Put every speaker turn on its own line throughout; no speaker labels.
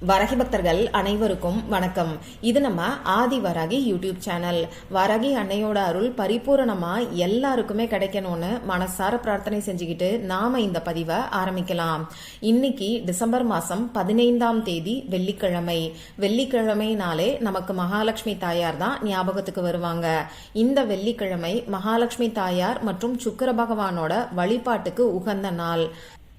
வராகி பக்தர்கள் அனைவருக்கும் வணக்கம். இது நம்ம ஆதி வராகி யூடியூப் சேனல். வராகி அன்னையோட அருள் பரிபூரணமா எல்லாருக்குமே கிடைக்கணும்னு மனசார பிரார்த்தனை செஞ்சுக்கிட்டு நாம இந்த பதிவை ஆரம்பிக்கலாம். இன்னைக்கு டிசம்பர் மாசம் 15ஆம் தேதி வெள்ளிக்கிழமை. வெள்ளிக்கிழமைனாலே நமக்கு மகாலட்சுமி தாயார் தான் ஞாபகத்துக்கு வருவாங்க. இந்த வெள்ளிக்கிழமை மகாலட்சுமி தாயார் மற்றும் சுக்கிர பகவானோட வழிபாட்டுக்கு உகந்த நாள்.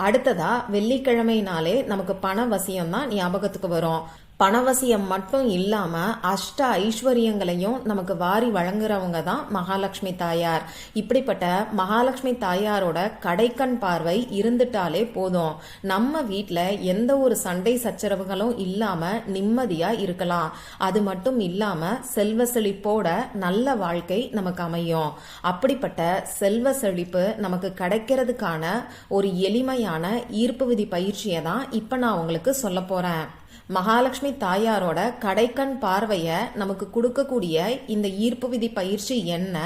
அடுத்ததா வெள்ளிக்கிழமைனாலே நமக்கு பணவசியம் தான் ஞாபகத்துக்கு வரும். பணவசியம் மட்டும் இல்லாம அஷ்ட ஐஸ்வர்யங்களையும் நமக்கு வாரி வழங்குறவங்க தான் மகாலட்சுமி தாயார். இப்படிப்பட்ட மகாலட்சுமி தாயாரோட கடைக்கண் பார்வை இருந்துட்டாலே போதும், நம்ம வீட்டுல எந்த ஒரு சண்டை சச்சரவுகளும் இல்லாம நிம்மதியா இருக்கலாம். அது மட்டும் இல்லாம செல்வ செழிப்போட நல்ல வாழ்க்கை நமக்கு அமையும். அப்படிப்பட்ட செல்வ செழிப்பு நமக்கு கிடைக்கிறதுக்கான ஒரு எளிமையான ஈர்ப்பு விதி பயிற்சியை தான் இப்ப நான் உங்களுக்கு சொல்ல போறேன். மகாலட்சுமி தாயாரோட கடைக்கண் பார்வைய நமக்கு கொடுக்கக்கூடிய இந்த ஈர்ப்பு விதி பயிற்சி என்ன,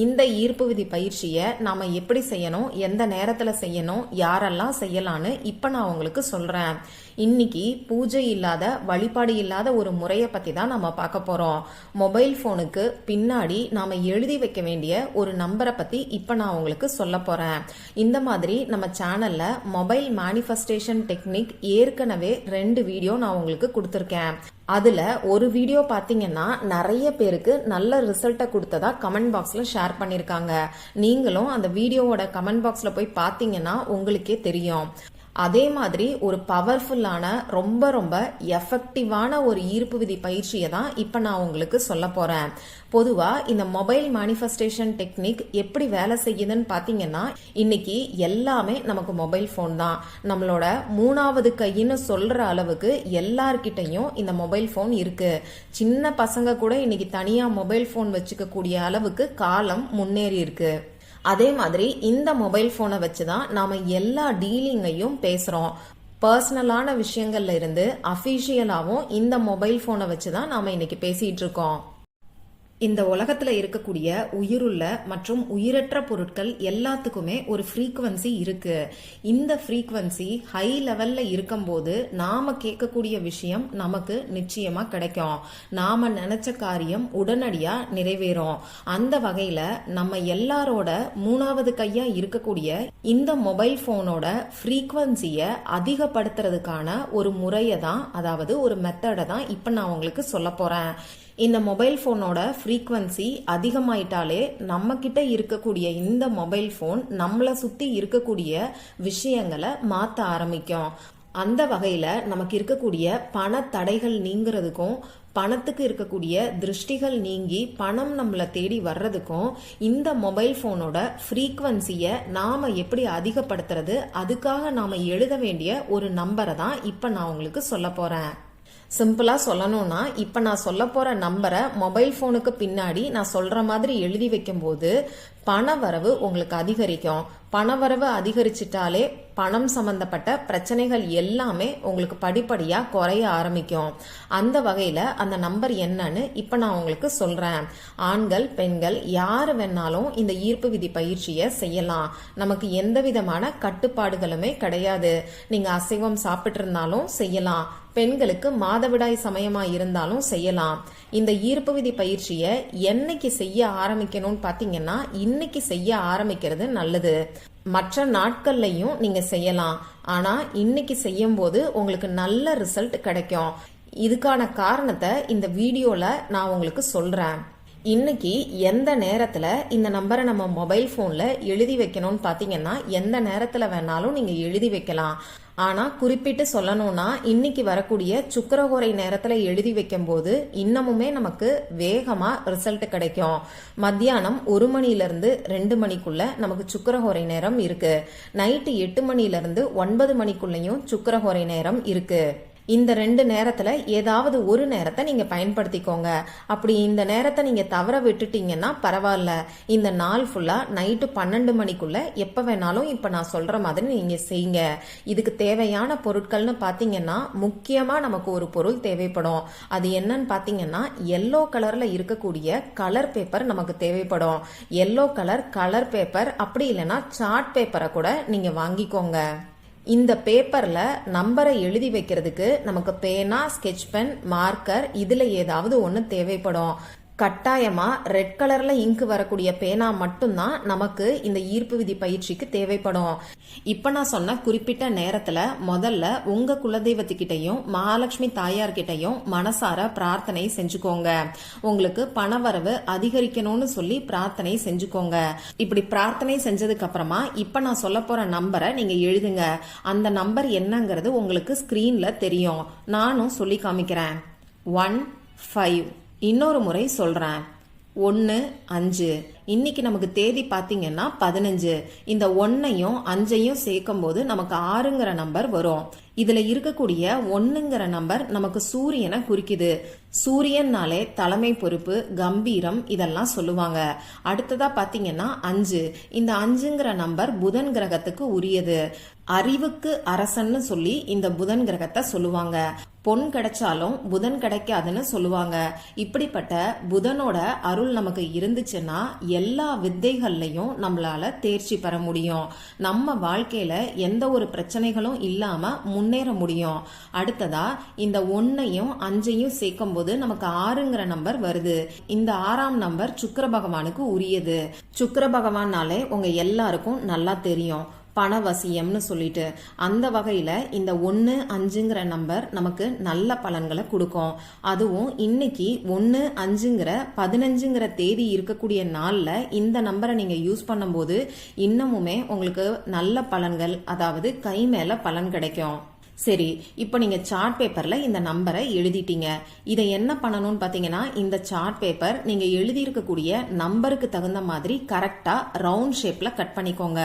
இந்த ஈர்ப்பு விதி பயிற்சியை நாம எப்படி செய்யணும், எந்த நேரத்துல செய்யணும், யாரெல்லாம் செய்யலான்னு இப்ப நான் உங்களுக்கு சொல்றேன். இன்னைக்கு பூஜை இல்லாத வழிபாடு இல்லாத ஒரு முறையை பத்தி தான் நம்ம பார்க்க போறோம். மொபைல் போனுக்கு பின்னாடி நாம எழுதி வைக்க வேண்டிய ஒரு நம்பரை பத்தி இப்ப நான் உங்களுக்கு சொல்ல போறேன். இந்த மாதிரி நம்ம சேனல்ல மொபைல் மேனிஃபெஸ்டேஷன் டெக்னிக் ஏற்கனவே 2 வீடியோ நான் உங்களுக்கு கொடுத்திருக்கேன். அதுல ஒரு வீடியோ பாத்தீங்கன்னா நிறைய பேருக்கு நல்ல ரிசல்ட்டை கொடுத்ததா கமெண்ட் பாக்ஸ்ல ஷேர் பண்ணிருக்காங்க. நீங்களும் அந்த வீடியோவோட கமெண்ட் பாக்ஸ்ல போய் பாத்தீங்கன்னா உங்களுக்கே தெரியும். அதே மாதிரி ஒரு பவர்ஃபுல்லான ரொம்ப ரொம்ப எஃபெக்டிவான ஒரு ஈர்ப்பு விதி பயிற்சியை தான் இப்ப நான் உங்களுக்கு சொல்ல போறேன். பொதுவா இந்த மொபைல் மேனிஃபெஸ்டேஷன் டெக்னிக் எப்படி வேலை செய்யுதுன்னு பாத்தீங்கன்னா, இன்னைக்கு எல்லாமே நமக்கு மொபைல் போன் தான். நம்மளோட 3வது கைன்னு சொல்ற அளவுக்கு எல்லார்கிட்டையும் இந்த மொபைல் போன் இருக்கு. சின்ன பசங்க கூட இன்னைக்கு தனியா மொபைல் போன் வச்சுக்க கூடிய அளவுக்கு காலம் முன்னேறி இருக்கு. அதே மாதிரி இந்த மொபைல் போனை வச்சுதான் நாம எல்லா டீலிங்கையும் பேசுறோம். பர்சனலான விஷயங்கள்ல இருந்து அபிஷியலாவும் இந்த மொபைல் போனை வச்சுதான் நாம இன்னைக்கு பேசிட்டு இருக்கோம். இந்த உலகத்துல இருக்கக்கூடிய உயிருள்ள மற்றும் உயிரற்ற பொருட்கள் எல்லாத்துக்குமே ஒரு ஃப்ரீக்வன்சி இருக்கு. இந்த ஃப்ரீக்வன்சி ஹை லெவல்ல இருக்கும்போது நாம கேட்கக்கூடிய விஷயம் நமக்கு நிச்சயமா கிடைக்கும். நாம நினைச்ச காரியம் உடனடியா நிறைவேறும். அந்த வகையில நம்ம எல்லாரோட 3வது கையா இருக்கக்கூடிய இந்த மொபைல் போனோட ஃப்ரீக்வன்சிய அதிகப்படுத்துறதுக்கான ஒரு முறையை தான், அதாவது ஒரு மெத்தடை தான் இப்ப நான் உங்களுக்கு சொல்ல போறேன். இந்த மொபைல் போனோட ஃப்ரீக்வன்சி அதிகமாயிட்டாலே நம்ம கிட்ட இருக்கக்கூடிய இந்த மொபைல் போன் நம்மளை சுத்தி இருக்கக்கூடிய விஷயங்களை மாத்த ஆரம்பிக்கும். அந்த வகையில நமக்கு இருக்கக்கூடிய பண தடைகள் நீங்கிறதுக்கும், பணத்துக்கு இருக்கக்கூடிய திருஷ்டிகள் நீங்கி பணம் நம்மளை தேடி வர்றதுக்கும் இந்த மொபைல் போனோட ஃப்ரீக்வன்சியை நாம எப்படி அதிகப்படுத்துறது, அதுக்காக நாம எழுத வேண்டிய ஒரு நம்பரை தான் இப்ப நான் உங்களுக்கு சொல்ல போறேன். சிம்பிளா சொல்லணும்னா, இப்ப நான் சொல்ல போற நம்பரை மொபைல் போனுக்கு பின்னாடி நான் சொல்ற மாதிரி எழுதி வைக்கும் போது பண வரவு உங்களுக்கு அதிகரிக்கும். பணவரவு அதிகரிச்சிட்டாலே பணம் சம்பந்தப்பட்ட பிரச்சனைகள் எல்லாமே உங்களுக்கு படிப்படியா குறைய ஆரம்பிக்கும். அந்த வகையில அந்த நம்பர் என்னன்னு இப்ப நான் உங்களுக்கு சொல்றேன். ஆண்கள் பெண்கள் யாரு வேணாலும் இந்த ஈர்ப்பு விதி பயிற்சியை செய்யலாம். நமக்கு எந்த விதமான கட்டுப்பாடுகளுமே கிடையாது. நீங்க அசைவம் சாப்பிட்டு இருந்தாலும் செய்யலாம். பெண்களுக்கு மாதவிடாய் சமயமா இருந்தாலும் செய்யலாம். இந்த ஈர்ப்பு விதி பயிற்சியை என்னைக்கு செய்ய ஆரம்பிக்கணும்னு பாத்தீங்கன்னா, இன்னைக்கு செய்ய ஆரம்பிக்கிறது நல்லது. மற்ற நாட்கள்லயும் நீங்க செய்யலாம். ஆனா இன்னைக்கு செய்யும் போது உங்களுக்கு நல்ல ரிசல்ட் கிடைக்கும். இதுக்கான காரணத்தை இந்த வீடியோல நான் உங்களுக்கு சொல்றேன். இன்னைக்கு எந்த நேரத்துல இந்த நம்பரை நம்ம மொபைல் போன்ல எழுதி வைக்கணும்னு பாத்தீங்கன்னா, எந்த நேரத்துல வேணாலும் நீங்க எழுதி வைக்கலாம். ஆனா குறிப்பிட்டு சொல்லணும்னா, இன்னைக்கு வரக்கூடிய சுக்கிரஹோரை நேரத்துல எழுதி வைக்கும் போது இன்னமுமே நமக்கு வேகமா ரிசல்ட் கிடைக்கும். மத்தியானம் 1 மணிலிருந்து 2 மணிக்குள்ள நமக்கு சுக்கிரஹோரை நேரம் இருக்கு. நைட்டு 8 மணிலிருந்து 9 மணிக்குள்ளயும் சுக்கிரஹோரை நேரம் இருக்கு. இந்த 2 நேரத்துல ஏதாவது ஒரு நேரத்தை நீங்க பயன்படுத்திக்கோங்க. அப்படி இந்த நேரத்தை நீங்க தவற விட்டுட்டீங்கன்னா பரவாயில்ல. இந்த நாள் ஃபுல்லா நைட்டு 12 மணிக்குள்ள எப்ப வேணாலும் இப்ப நான் சொல்ற மாதிரி நீங்க செய்யுங்க. இதுக்கு தேவையான பொருட்கள்னு பாத்தீங்கன்னா, முக்கியமா நமக்கு ஒரு பொருள் தேவைப்படும். அது என்னன்னு பாத்தீங்கன்னா, எல்லோ கலர்ல இருக்கக்கூடிய கலர் பேப்பர் நமக்கு தேவைப்படும். எல்லோ கலர் பேப்பர், அப்படி இல்லைன்னா சார்ட் பேப்பரை கூட நீங்க வாங்கிக்கோங்க. இந்த பேப்பர்ல நம்பரை எழுதி வைக்கிறதுக்கு நமக்கு பேனா, ஸ்கெட்ச் பென், மார்க்கர் இதுல ஏதாவது ஒன்று தேவைப்படும். கட்டாயமா ரெட் கலர்ல இங்கு வரக்கூடிய பேனா மட்டும்தான் நமக்கு இந்த ஈர்ப்பு விதி பயிற்சிக்கு தேவைப்படும். இப்ப நான் சொன்ன குறிப்பிட்ட நேரத்துல முதல்ல உங்க குலதெய்வத்துக்கிட்டையும் மகாலட்சுமி தாயார்கிட்டையும் மனசார பிரார்த்தனை செஞ்சுக்கோங்க. உங்களுக்கு பணவரவு அதிகரிக்கணும்னு சொல்லி பிரார்த்தனை செஞ்சுக்கோங்க. இப்படி பிரார்த்தனை செஞ்சதுக்கு அப்புறமா இப்ப நான் சொல்ல போற நம்பரை நீங்க எழுதுங்க. அந்த நம்பர் என்னங்கிறது உங்களுக்கு ஸ்கிரீன்ல தெரியும். நானும் சொல்லி காமிக்கிறேன். 1 5. இன்னொரு முறை சொல்றேன். 1 5. இன்னைக்கு நமக்கு தேதி பாத்தீங்கன்னா 15. இந்த 1ஐயும் 5ஐயும் சேர்க்கும் போது நமக்கு 6ங்கிற நம்பர் வரும். இதுல இருக்கக்கூடிய 1ங்கிற நம்பர் நமக்கு சூரியனை குறிக்குது. சூரியன்னாலே தலைமை பொறுப்பு, கம்பீரம் இதெல்லாம் சொல்லுவாங்க. அடுத்ததா பாத்தீங்கன்னா 5. இந்த 5ங்கிற நம்பர் புதன் கிரகத்துக்கு உரியது. அறிவுக்கு அரசன்னு சொல்லி இந்த புதன் கிரகத்தை சொல்லுவாங்க. பொன் கிடைச்சாலும் புதன் கிடைக்காதுன்னு சொல்லுவாங்க. இப்படிப்பட்ட புதனோட அருள் நமக்கு இருந்துச்சுன்னா எல்லா வித்தைகள்லையும் நம்மளால தேர்ச்சி பெற முடியும். நம்ம வாழ்க்கையில எந்த ஒரு பிரச்சனைகளும் இல்லாம முன்னேற முடியும். அடுத்ததா இந்த 1ஐயும் 5ஐயும் சேர்க்கும் போது நமக்கு 6ங்கிற நம்பர் வருது. இந்த 6ஆம் நம்பர் சுக்கிர பகவானுக்கு உரியது. சுக்கிர பகவானாலே உங்க எல்லாருக்கும் நல்லா தெரியும், பணவசியம்னு சொல்லிட்டு. அந்த வகையில இந்த 1 5ங்கிற நம்பர் நமக்கு நல்ல பலன்களை கொடுக்கும். அதுவும் இன்னைக்கு 1 5ங்கிற 15ங்கிற தேதி இருக்கக்கூடிய நாள்ல இந்த நம்பரை நீங்க யூஸ் பண்ணும்போது இன்னமுமே உங்களுக்கு நல்ல பலன்கள், அதாவது கை மேல பலன் கிடைக்கும். சரி, இப்போ நீங்க சார்ட் பேப்பர்ல இந்த நம்பரை எழுதிட்டீங்க. இதை என்ன பண்ணணும்னு பாத்தீங்கன்னா, இந்த சார்ட் பேப்பர் நீங்க எழுதி இருக்கக்கூடிய நம்பருக்கு தகுந்த மாதிரி கரெக்டா ரவுண்ட் ஷேப்ல கட் பண்ணிக்கோங்க.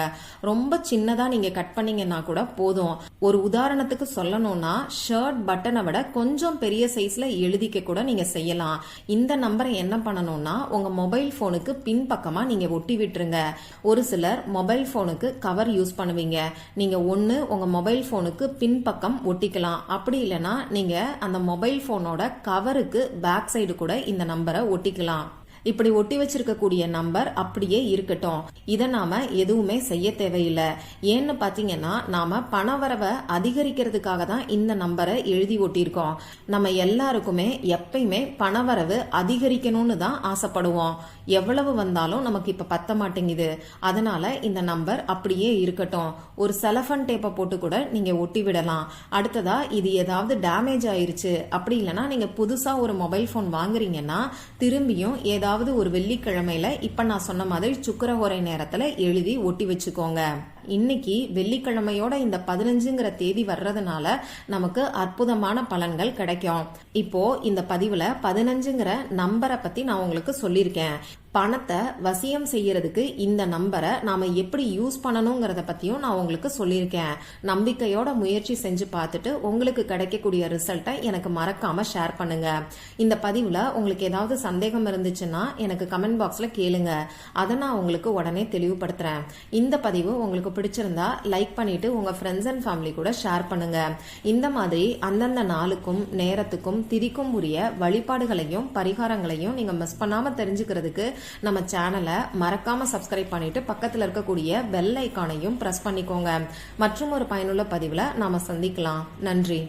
ரொம்ப சின்னதா நீங்க கட் பண்ணீங்கன்னா கூட போதும். ஒரு உதாரணத்துக்கு சொல்லணும்னா, ஷர்ட் பட்டனை விட கொஞ்சம் பெரிய சைஸ்ல எழுதிக்க கூட நீங்க செய்யலாம். இந்த நம்பரை என்ன பண்ணணும்னா, உங்க மொபைல் போனுக்கு பின்பக்கமா நீங்க ஒட்டி விட்டுருங்க. ஒரு சிலர் மொபைல் போனுக்கு கவர் யூஸ் பண்ணுவீங்க. நீங்க ஒன்னு உங்க மொபைல் போனுக்கு பின்பக்கம் ஒட்டிக்கலாம். அப்படி இல்லைன்னா நீங்க அந்த மொபைல் போனோட கவருக்கு பேக் சைடு கூட இந்த நம்பரை ஒட்டிக்கலாம். இப்படி ஒட்டி வச்சிருக்கக்கூடிய நம்பர் அப்படியே இருக்கட்டும். இதை நாம எதுவுமே செய்ய தேவையில்லை. ஏன்னு பாத்தீங்கன்னா, நாம பணவரவை அதிகரிக்கிறதுக்காக தான் இந்த நம்பரை எழுதி ஒட்டியிருக்கோம். நம்ம எல்லாருக்குமே எப்பயுமே பணவரவு அதிகரிக்கணும்னு தான் ஆசைப்படுவோம். எவ்வளவு வந்தாலும் நமக்கு இப்ப பத்த மாட்டேங்குது. அதனால இந்த நம்பர் அப்படியே இருக்கட்டும். ஒரு செலஃபன் டேப்பை போட்டு கூட நீங்க ஒட்டி விடலாம். அடுத்ததா இது ஏதாவது டேமேஜ் ஆயிருச்சு, அப்படி இல்லைன்னா நீங்க புதுசா ஒரு மொபைல் போன் வாங்குறீங்கன்னா திரும்பியும் ஏதாவது ஒரு வெள்ளிக்கிழமையில இப்ப நான் சொன்ன மாதிரி சுக்கிரஹோரை நேரத்துல எழுதி ஒட்டி வச்சுக்கோங்க. இன்னைக்கு வெள்ளிக்கிழமையோட இந்த 15ங்கிற தேதி வர்றதுனால நமக்கு அற்புதமான பலன்கள் கிடைக்கும். இப்போ இந்த பதிவுல 15ங்கிற நம்பரை பத்தி நான் உங்களுக்கு சொல்லியிருக்கேன். பணத்தை வசியம் செய்யறதுக்கு இந்த நம்பரை நாம எப்படி யூஸ் பண்ணணுங்கிறத பத்தியும் நான் உங்களுக்கு சொல்லியிருக்கேன். நம்பிக்கையோட முயற்சி செஞ்சு பார்த்துட்டு உங்களுக்கு கிடைக்கக்கூடிய ரிசல்ட்டை எனக்கு மறக்காம ஷேர் பண்ணுங்க. இந்த பதிவுல உங்களுக்கு ஏதாவது சந்தேகம் இருந்துச்சுன்னா எனக்கு கமெண்ட் பாக்ஸ்ல கேளுங்க. அதை நான் உங்களுக்கு உடனே தெளிவுபடுத்துறேன். இந்த பதிவு உங்களுக்கு பிடிச்சிருந்தா லைக் பண்ணிட்டு உங்க ஃப்ரெண்ட்ஸ் அண்ட் ஃபேமிலி கூட ஷேர் பண்ணுங்க. இந்த மாதிரி அந்தந்த நாளுக்கும் நேரத்துக்கும் திதிக்கும் உரிய வழிபாடுகளையும் பரிகாரங்களையும் நீங்க மிஸ் பண்ணாம தெரிஞ்சுக்கிறதுக்கு நம்ம சேனலை மறக்காம சப்ஸ்கிரைப் பண்ணிட்டு பக்கத்துல இருக்கக்கூடிய பெல் ஐகானையும் பிரஸ் பண்ணிக்கோங்க. மற்றும் ஒரு பயனுள்ள பதிவுல நாம சந்திக்கலாம். நன்றி.